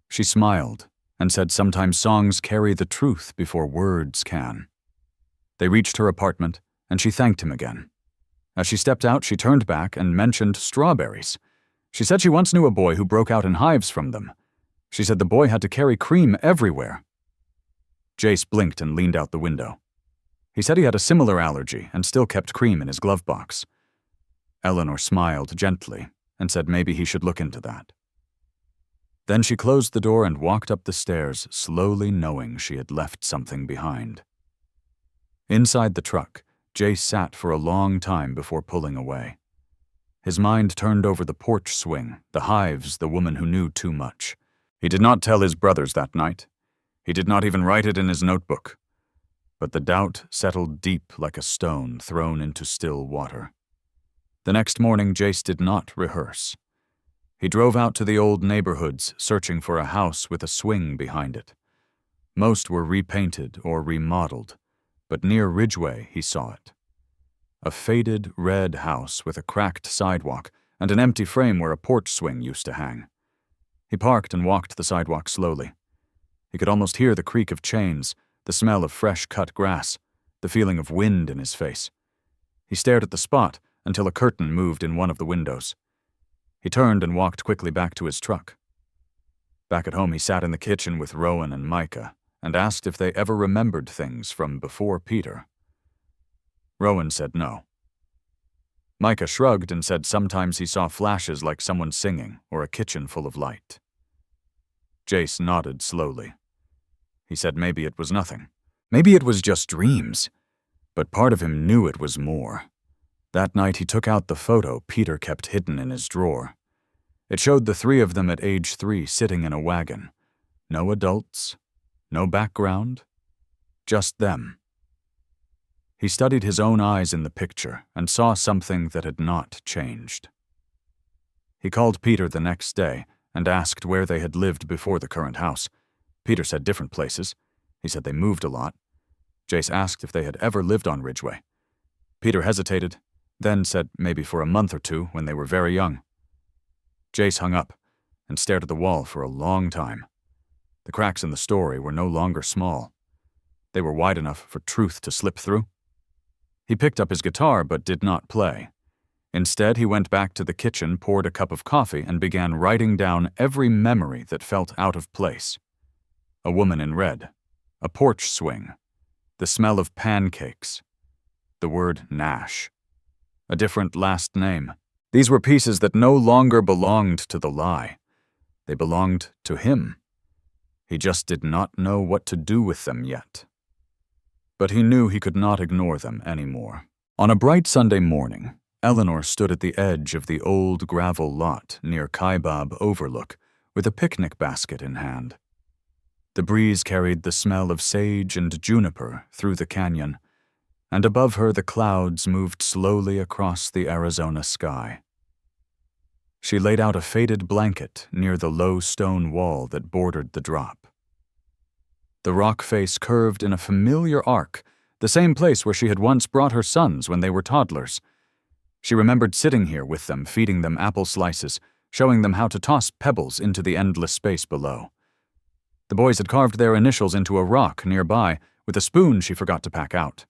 She smiled and said sometimes songs carry the truth before words can. They reached her apartment, and she thanked him again. As she stepped out, she turned back and mentioned strawberries. She said she once knew a boy who broke out in hives from them. She said the boy had to carry cream everywhere. Jace blinked and leaned out the window. He said he had a similar allergy and still kept cream in his glove box. Eleanor smiled gently and said maybe he should look into that. Then she closed the door and walked up the stairs, slowly knowing she had left something behind. Inside the truck, Jace sat for a long time before pulling away. His mind turned over the porch swing, the hives, the woman who knew too much. He did not tell his brothers that night. He did not even write it in his notebook. But the doubt settled deep like a stone thrown into still water. The next morning, Jace did not rehearse. He drove out to the old neighborhoods, searching for a house with a swing behind it. Most were repainted or remodeled, but near Ridgeway he saw it. A faded red house with a cracked sidewalk and an empty frame where a porch swing used to hang. He parked and walked the sidewalk slowly. He could almost hear the creak of chains, the smell of fresh cut grass, the feeling of wind in his face. He stared at the spot until a curtain moved in one of the windows. He turned and walked quickly back to his truck. Back at home, he sat in the kitchen with Rowan and Micah and asked if they ever remembered things from before Peter. Rowan said no. Micah shrugged and said sometimes he saw flashes like someone singing or a kitchen full of light. Jace nodded slowly. He said maybe it was nothing. Maybe it was just dreams. But part of him knew it was more. That night he took out the photo Peter kept hidden in his drawer. It showed the 3 of them at age 3 sitting in a wagon. No adults, no background, just them. He studied his own eyes in the picture and saw something that had not changed. He called Peter the next day and asked where they had lived before the current house. Peter said different places. He said they moved a lot. Jace asked if they had ever lived on Ridgeway. Peter hesitated, then said maybe for a month or 2 when they were very young. Jace hung up and stared at the wall for a long time. The cracks in the story were no longer small. They were wide enough for truth to slip through. He picked up his guitar but did not play. Instead, he went back to the kitchen, poured a cup of coffee, and began writing down every memory that felt out of place. A woman in red, a porch swing, the smell of pancakes, the word Nash. a different last name. These were pieces that no longer belonged to the lie. They belonged to him. He just did not know what to do with them yet. But he knew he could not ignore them anymore. On a bright Sunday morning, Eleanor stood at the edge of the old gravel lot near Kaibab Overlook with a picnic basket in hand. The breeze carried the smell of sage and juniper through the canyon, and above her the clouds moved slowly across the Arizona sky. She laid out a faded blanket near the low stone wall that bordered the drop. The rock face curved in a familiar arc, the same place where she had once brought her sons when they were toddlers. She remembered sitting here with them, feeding them apple slices, showing them how to toss pebbles into the endless space below. The boys had carved their initials into a rock nearby with a spoon she forgot to pack out.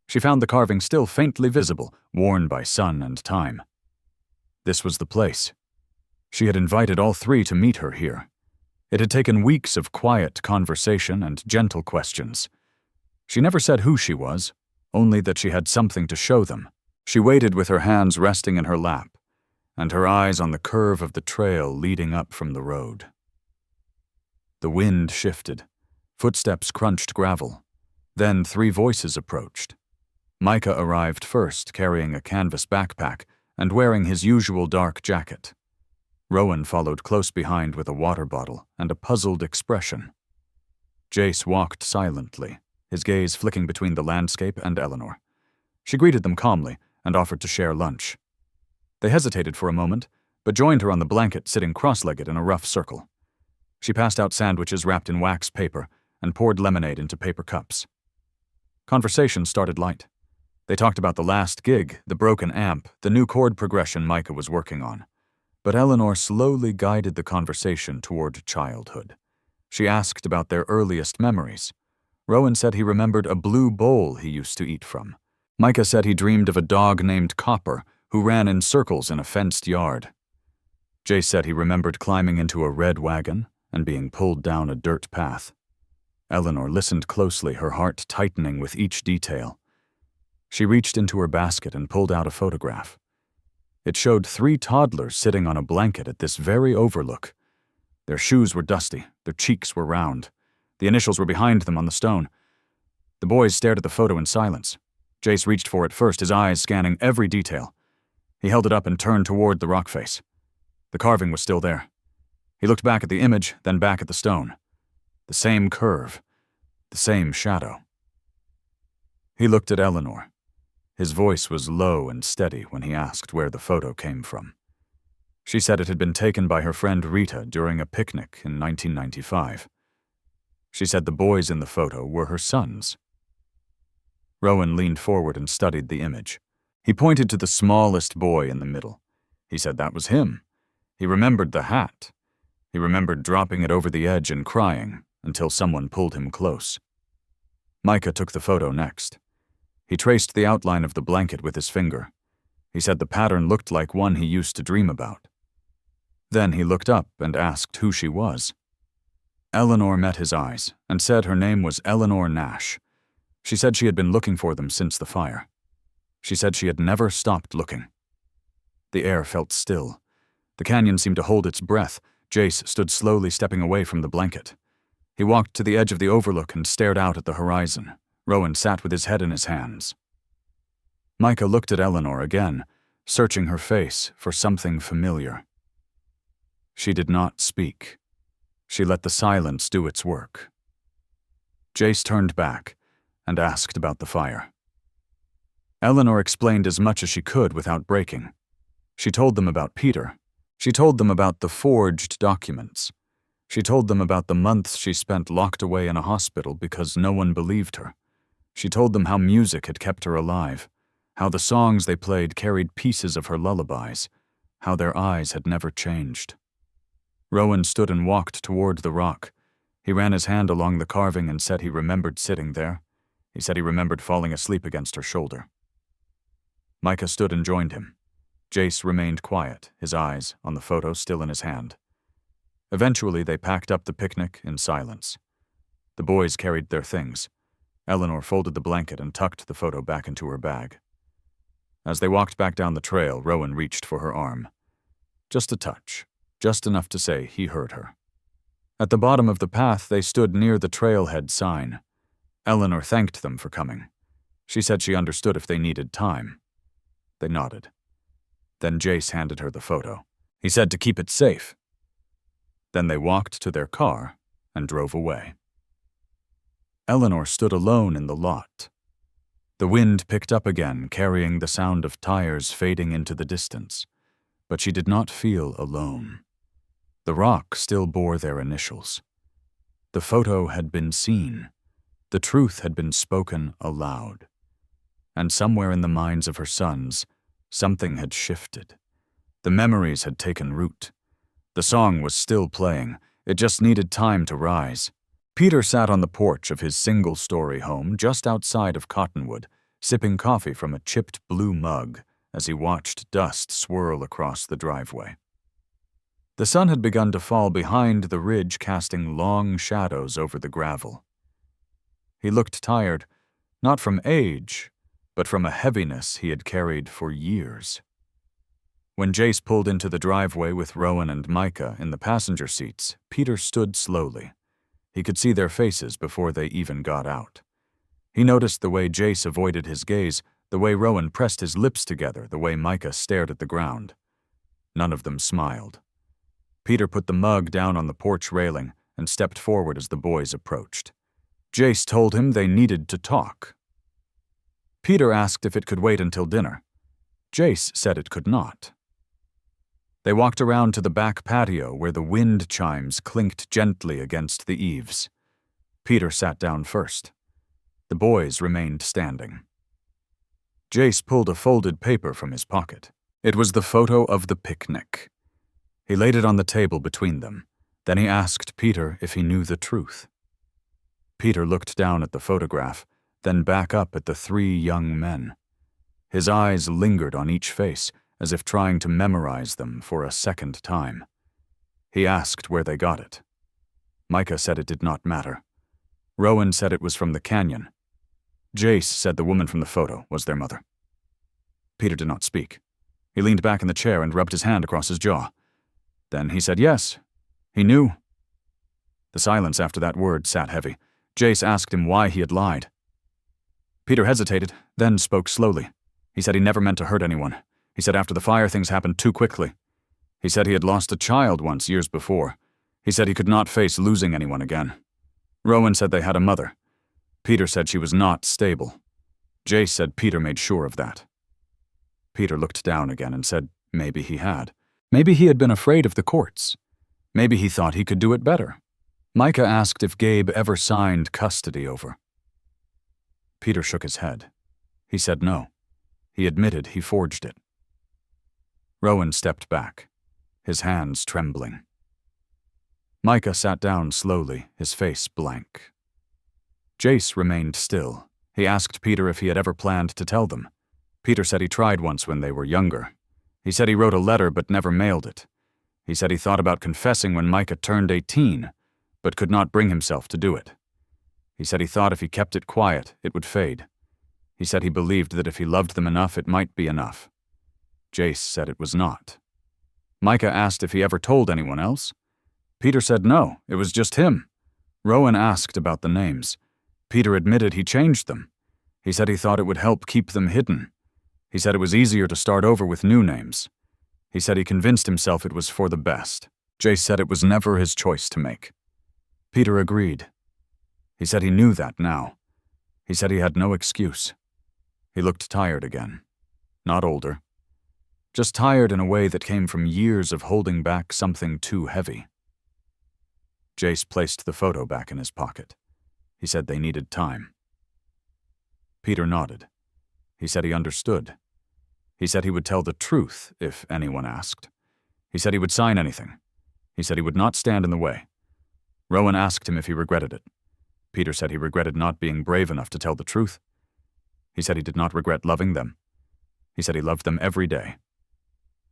She found the carving still faintly visible, worn by sun and time. This was the place. She had invited all three to meet her here. It had taken weeks of quiet conversation and gentle questions. She never said who she was, only that she had something to show them. She waited with her hands resting in her lap, and her eyes on the curve of the trail leading up from the road. The wind shifted. Footsteps crunched gravel. Then 3 voices approached. Micah arrived first, carrying a canvas backpack and wearing his usual dark jacket. Rowan followed close behind with a water bottle and a puzzled expression. Jace walked silently, his gaze flicking between the landscape and Eleanor. She greeted them calmly and offered to share lunch. They hesitated for a moment, but joined her on the blanket, sitting cross-legged in a rough circle. She passed out sandwiches wrapped in wax paper and poured lemonade into paper cups. Conversation started light. They talked about the last gig, the broken amp, the new chord progression Micah was working on. But Eleanor slowly guided the conversation toward childhood. She asked about their earliest memories. Rowan said he remembered a blue bowl he used to eat from. Micah said he dreamed of a dog named Copper who ran in circles in a fenced yard. Jay said he remembered climbing into a red wagon and being pulled down a dirt path. Eleanor listened closely, her heart tightening with each detail. She reached into her basket and pulled out a photograph. It showed 3 toddlers sitting on a blanket at this very overlook. Their shoes were dusty, their cheeks were round. The initials were behind them on the stone. The boys stared at the photo in silence. Jace reached for it first, his eyes scanning every detail. He held it up and turned toward the rock face. The carving was still there. He looked back at the image, then back at the stone. The same curve, the same shadow. He looked at Eleanor. His voice was low and steady when he asked where the photo came from. She said it had been taken by her friend Rita during a picnic in 1995. She said the boys in the photo were her sons. Rowan leaned forward and studied the image. He pointed to the smallest boy in the middle. He said that was him. He remembered the hat. He remembered dropping it over the edge and crying until someone pulled him close. Micah took the photo next. He traced the outline of the blanket with his finger. He said the pattern looked like one he used to dream about. Then he looked up and asked who she was. Eleanor met his eyes and said her name was Eleanor Nash. She said she had been looking for them since the fire. She said she had never stopped looking. The air felt still. The canyon seemed to hold its breath. Jace stood slowly stepping away from the blanket. He walked to the edge of the overlook and stared out at the horizon. Rowan sat with his head in his hands. Micah looked at Eleanor again, searching her face for something familiar. She did not speak. She let the silence do its work. Jace turned back and asked about the fire. Eleanor explained as much as she could without breaking. She told them about Peter. She told them about the forged documents. She told them about the months she spent locked away in a hospital because no one believed her. She told them how music had kept her alive, how the songs they played carried pieces of her lullabies, how their eyes had never changed. Rowan stood and walked toward the rock. He ran his hand along the carving and said he remembered sitting there. He said he remembered falling asleep against her shoulder. Micah stood and joined him. Jace remained quiet, his eyes on the photo still in his hand. Eventually, they packed up the picnic in silence. The boys carried their things. Eleanor folded the blanket and tucked the photo back into her bag. As they walked back down the trail, Rowan reached for her arm. Just a touch, just enough to say he heard her. At the bottom of the path, they stood near the trailhead sign. Eleanor thanked them for coming. She said she understood if they needed time. They nodded. Then Jace handed her the photo. He said to keep it safe. Then they walked to their car and drove away. Eleanor stood alone in the lot. The wind picked up again, carrying the sound of tires fading into the distance, but she did not feel alone. The rock still bore their initials. The photo had been seen. The truth had been spoken aloud. And somewhere in the minds of her sons, something had shifted. The memories had taken root. The song was still playing. It just needed time to rise. Peter sat on the porch of his single-story home just outside of Cottonwood, sipping coffee from a chipped blue mug as he watched dust swirl across the driveway. The sun had begun to fall behind the ridge, casting long shadows over the gravel. He looked tired, not from age, but from a heaviness he had carried for years. When Jace pulled into the driveway with Rowan and Micah in the passenger seats, Peter stood slowly. He could see their faces before they even got out. He noticed the way Jace avoided his gaze, the way Rowan pressed his lips together, the way Micah stared at the ground. None of them smiled. Peter put the mug down on the porch railing and stepped forward as the boys approached. Jace told him they needed to talk. Peter asked if it could wait until dinner. Jace said it could not. They walked around to the back patio where the wind chimes clinked gently against the eaves. Peter sat down first. The boys remained standing. Jace pulled a folded paper from his pocket. It was the photo of the picnic. He laid it on the table between them. Then he asked Peter if he knew the truth. Peter looked down at the photograph, then back up at the three young men. His eyes lingered on each face, as if trying to memorize them for a second time. He asked where they got it. Micah said it did not matter. Rowan said it was from the canyon. Jace said the woman from the photo was their mother. Peter did not speak. He leaned back in the chair and rubbed his hand across his jaw. Then he said yes. He knew. The silence after that word sat heavy. Jace asked him why he had lied. Peter hesitated, then spoke slowly. He said he never meant to hurt anyone. He said after the fire things happened too quickly. He said he had lost a child once years before. He said he could not face losing anyone again. Rowan said they had a mother. Peter said she was not stable. Jace said Peter made sure of that. Peter looked down again and said maybe he had. Maybe he had been afraid of the courts. Maybe he thought he could do it better. Micah asked if Gabe ever signed custody over. Peter shook his head. He said no. He admitted he forged it. Rowan stepped back, his hands trembling. Micah sat down slowly, his face blank. Jace remained still. He asked Peter if he had ever planned to tell them. Peter said he tried once when they were younger. He said he wrote a letter but never mailed it. He said he thought about confessing when Micah turned 18, but could not bring himself to do it. He said he thought if he kept it quiet, it would fade. He said he believed that if he loved them enough, it might be enough. Jace said it was not. Micah asked if he ever told anyone else. Peter said no, it was just him. Rowan asked about the names. Peter admitted he changed them. He said he thought it would help keep them hidden. He said it was easier to start over with new names. He said he convinced himself it was for the best. Jace said it was never his choice to make. Peter agreed. He said he knew that now. He said he had no excuse. He looked tired again. Not older. Just tired in a way that came from years of holding back something too heavy. Jace placed the photo back in his pocket. He said they needed time. Peter nodded. He said he understood. He said he would tell the truth if anyone asked. He said he would sign anything. He said he would not stand in the way. Rowan asked him if he regretted it. Peter said he regretted not being brave enough to tell the truth. He said he did not regret loving them. He said he loved them every day.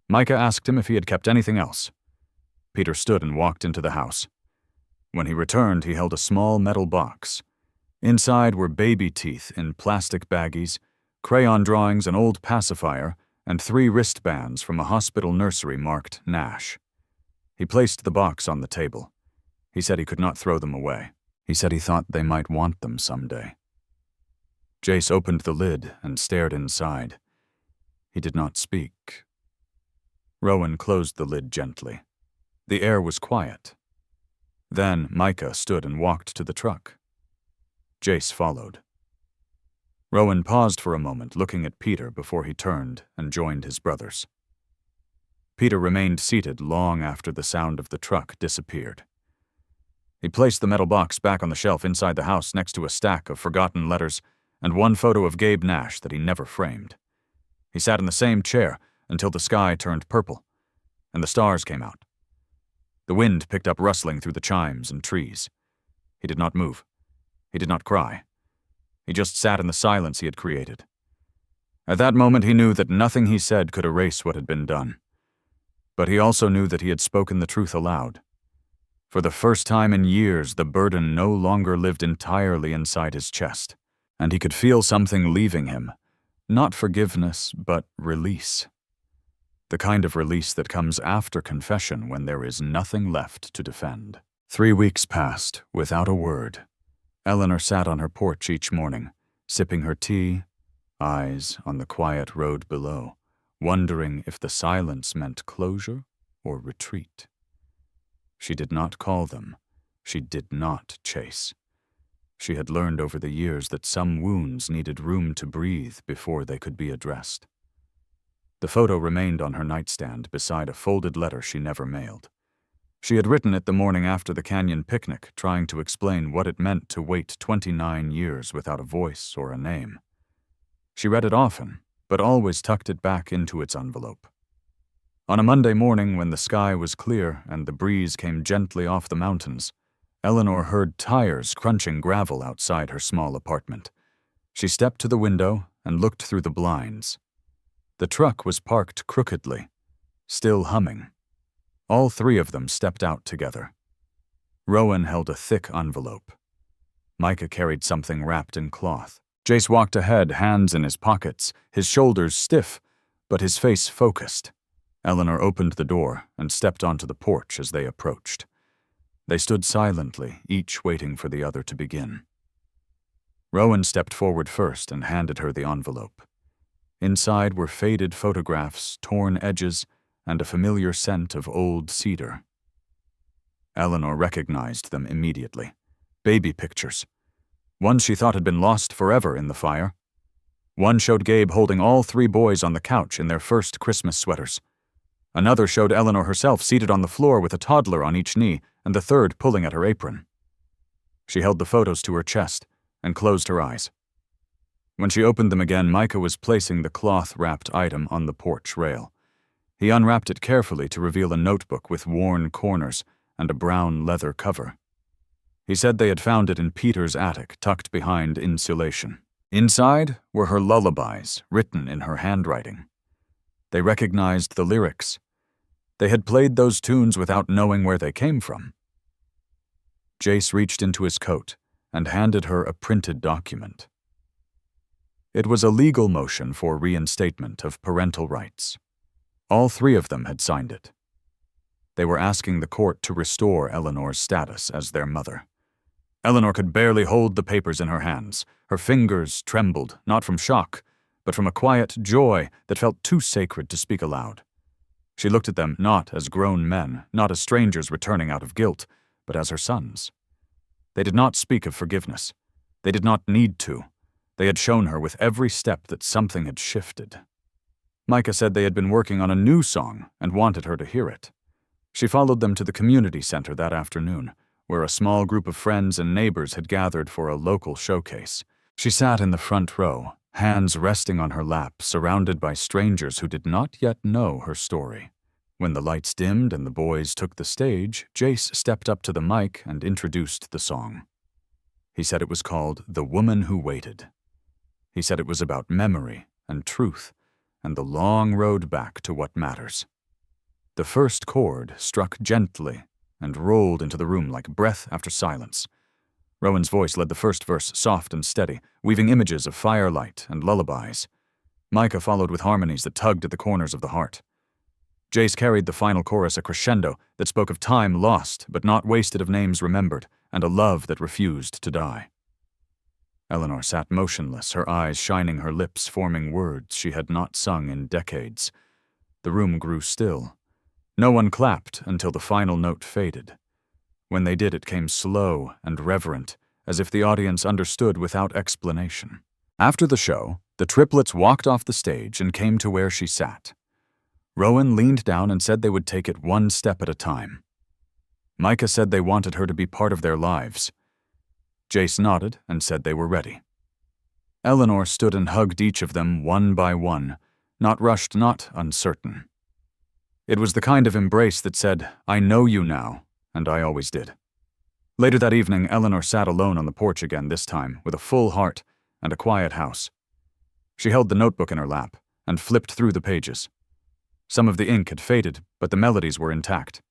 Micah asked him if he had kept anything else. Peter stood and walked into the house. When he returned, he held a small metal box. Inside were baby teeth in plastic baggies, crayon drawings, an old pacifier, and 3 wristbands from a hospital nursery marked Nash. He placed the box on the table. He said he could not throw them away. He said he thought they might want them someday. Jace opened the lid and stared inside. He did not speak. Rowan closed the lid gently. The air was quiet. Then Micah stood and walked to the truck. Jace followed. Rowan paused for a moment, looking at Peter before he turned and joined his brothers. Peter remained seated long after the sound of the truck disappeared. He placed the metal box back on the shelf inside the house next to a stack of forgotten letters and one photo of Gabe Nash that he never framed. He sat in the same chair until the sky turned purple and the stars came out. The wind picked up rustling through the chimes and trees. He did not move. He did not cry. He just sat in the silence he had created. At that moment he knew that nothing he said could erase what had been done. But he also knew that he had spoken the truth aloud. For the first time in years, the burden no longer lived entirely inside his chest, and he could feel something leaving him. Not forgiveness, but release. The kind of release that comes after confession when there is nothing left to defend. 3 weeks passed without a word. Eleanor sat on her porch each morning, sipping her tea, eyes on the quiet road below, wondering if the silence meant closure or retreat. She did not call them. She did not chase. She had learned over the years that some wounds needed room to breathe before they could be addressed. The photo remained on her nightstand beside a folded letter she never mailed. She had written it the morning after the canyon picnic, trying to explain what it meant to wait 29 years without a voice or a name. She read it often, but always tucked it back into its envelope. On a Monday morning when the sky was clear and the breeze came gently off the mountains, Eleanor heard tires crunching gravel outside her small apartment. She stepped to the window and looked through the blinds. The truck was parked crookedly, still humming. All 3 of them stepped out together. Rowan held a thick envelope. Micah carried something wrapped in cloth. Jace walked ahead, hands in his pockets, his shoulders stiff, but his face focused. Eleanor opened the door and stepped onto the porch as they approached. They stood silently, each waiting for the other to begin. Rowan stepped forward first and handed her the envelope. Inside were faded photographs, torn edges, and a familiar scent of old cedar. Eleanor recognized them immediately. Baby pictures. One she thought had been lost forever in the fire. One showed Gabe holding all 3 boys on the couch in their first Christmas sweaters. Another showed Eleanor herself seated on the floor with a toddler on each knee, and the third pulling at her apron. She held the photos to her chest and closed her eyes. When she opened them again, Micah was placing the cloth-wrapped item on the porch rail. He unwrapped it carefully to reveal a notebook with worn corners and a brown leather cover. He said they had found it in Peter's attic, tucked behind insulation. Inside were her lullabies, written in her handwriting. They recognized the lyrics. They had played those tunes without knowing where they came from. Jace reached into his coat and handed her a printed document. It was a legal motion for reinstatement of parental rights. All 3 of them had signed it. They were asking the court to restore Eleanor's status as their mother. Eleanor could barely hold the papers in her hands. Her fingers trembled, not from shock, but from a quiet joy that felt too sacred to speak aloud. She looked at them not as grown men, not as strangers returning out of guilt, but as her sons. They did not speak of forgiveness. They did not need to. They had shown her with every step that something had shifted. Micah said they had been working on a new song and wanted her to hear it. She followed them to the community center that afternoon, where a small group of friends and neighbors had gathered for a local showcase. She sat in the front row, hands resting on her lap, surrounded by strangers who did not yet know her story. When the lights dimmed and the boys took the stage, Jace stepped up to the mic and introduced the song. He said it was called The Woman Who Waited. He said it was about memory and truth and the long road back to what matters. The first chord struck gently and rolled into the room like breath after silence. Rowan's voice led the first verse soft and steady, weaving images of firelight and lullabies. Micah followed with harmonies that tugged at the corners of the heart. Jace carried the final chorus a crescendo that spoke of time lost but not wasted, of names remembered, and a love that refused to die. Eleanor sat motionless, her eyes shining, her lips forming words she had not sung in decades. The room grew still. No one clapped until the final note faded. When they did, it came slow and reverent, as if the audience understood without explanation. After the show, the triplets walked off the stage and came to where she sat. Rowan leaned down and said they would take it one step at a time. Micah said they wanted her to be part of their lives. Jace nodded and said they were ready. Eleanor stood and hugged each of them one by one, not rushed, not uncertain. It was the kind of embrace that said, "I know you now, and I always did." Later that evening, Eleanor sat alone on the porch again, this time with a full heart and a quiet house. She held the notebook in her lap and flipped through the pages. Some of the ink had faded, but the melodies were intact.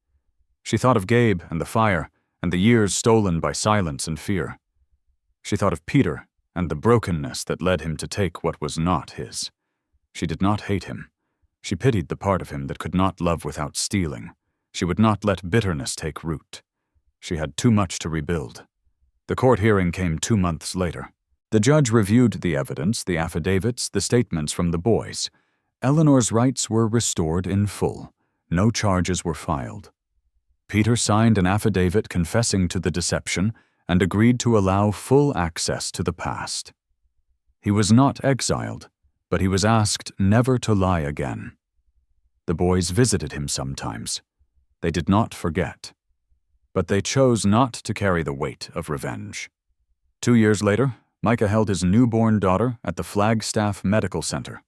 She thought of Gabe and the fire and the years stolen by silence and fear. She thought of Peter and the brokenness that led him to take what was not his. She did not hate him. She pitied the part of him that could not love without stealing. She would not let bitterness take root. She had too much to rebuild. The court hearing came 2 months later. The judge reviewed the evidence, the affidavits, the statements from the boys. Eleanor's rights were restored in full. No charges were filed. Peter signed an affidavit confessing to the deception and agreed to allow full access to the past. He was not exiled, but he was asked never to lie again. The boys visited him sometimes. They did not forget. But they chose not to carry the weight of revenge. 2 years later, Micah held his newborn daughter at the Flagstaff Medical Center.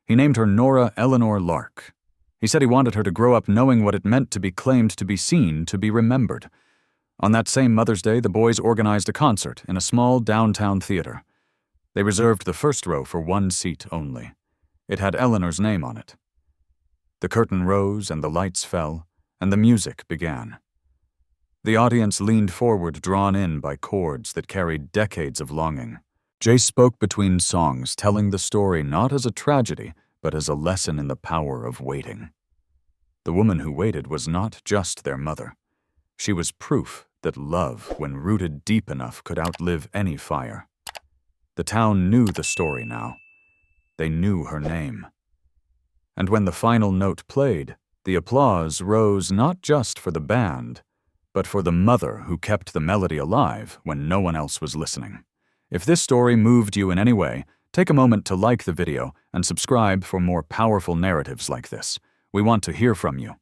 He named her Nora Eleanor Lark. He said he wanted her to grow up knowing what it meant to be claimed, to be seen, to be remembered. On that same Mother's Day, the boys organized a concert in a small downtown theater. They reserved the first row for 1 seat only. It had Eleanor's name on it. The curtain rose and the lights fell, and the music began. The audience leaned forward, drawn in by chords that carried decades of longing. Jace spoke between songs, telling the story not as a tragedy, but as a lesson in the power of waiting. The woman who waited was not just their mother. She was proof that love, when rooted deep enough, could outlive any fire. The town knew the story now. They knew her name. And when the final note played, the applause rose not just for the band, but for the mother who kept the melody alive when no one else was listening. If this story moved you in any way, take a moment to like the video and subscribe for more powerful narratives like this. We want to hear from you.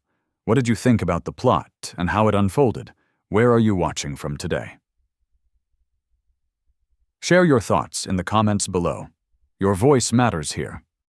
What did you think about the plot and how it unfolded? Where are you watching from today? Share your thoughts in the comments below. Your voice matters here.